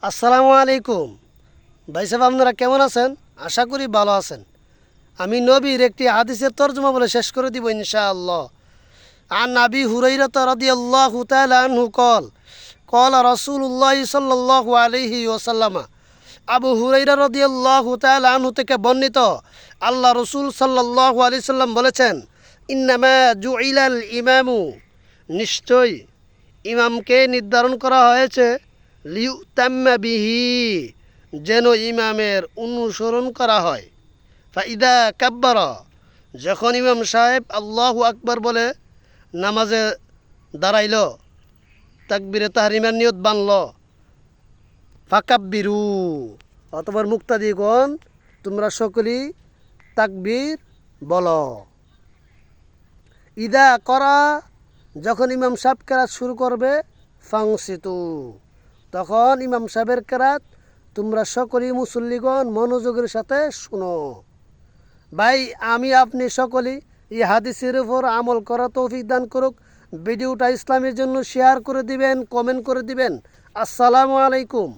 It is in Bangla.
আসসালামু আলাইকুম ভাই সাহেব, আপনারা কেমন আছেন? আশা করি ভালো আছেন। আমি নবীর একটি হাদিসের তর্জমা বলে শেষ করে দিব ইনশাআল্লাহ। আন আবি হুরাইরা রাদিয়াল্লাহু তাআলা আনহু قال رسول الله صلى الله عليه وسلم। আবু হুরাইরা রাদিয়াল্লাহু তাআলা আনহু থেকে বর্ণিত, আল্লাহ রসুল সাল্লাল্লাহু আলাইহি সাল্লাম বলেছেন, ইন্নামা জুইলাল ইমামু, নিশ্চয় ইমামকে নির্ধারণ করা হয়েছে লিউতাম্মা বিহি, যেন ইমামের অনুসরণ করা হয়। ফাইদা কাব্বারা, যখন ইমাম সাহেব আল্লাহু আকবার বলে নামাজে দাঁড়াইল, তাকবীরে তাহরিমার নিয়ত বানল, ফাকাব্বিরু, অতঃপর মুক্তাদিগণ তোমরা সকলেই তাকবীর বলো। ইদা করা, যখন ইমাম সাহেব কেরাত শুরু করবে, ফাংসিতু, তখন ইমাম সাহেবের কেরাত তোমরা সকলেই মুসল্লিগণ মনোযোগের সাথে শুনো। ভাই, আমি আপনি সকলেই এই হাদিসের উপর আমল করা তৌফিক দান করুক। ভিডিওটা ইসলামের জন্য শেয়ার করে দিবেন, কমেন্ট করে দিবেন। আসসালামু আলাইকুম।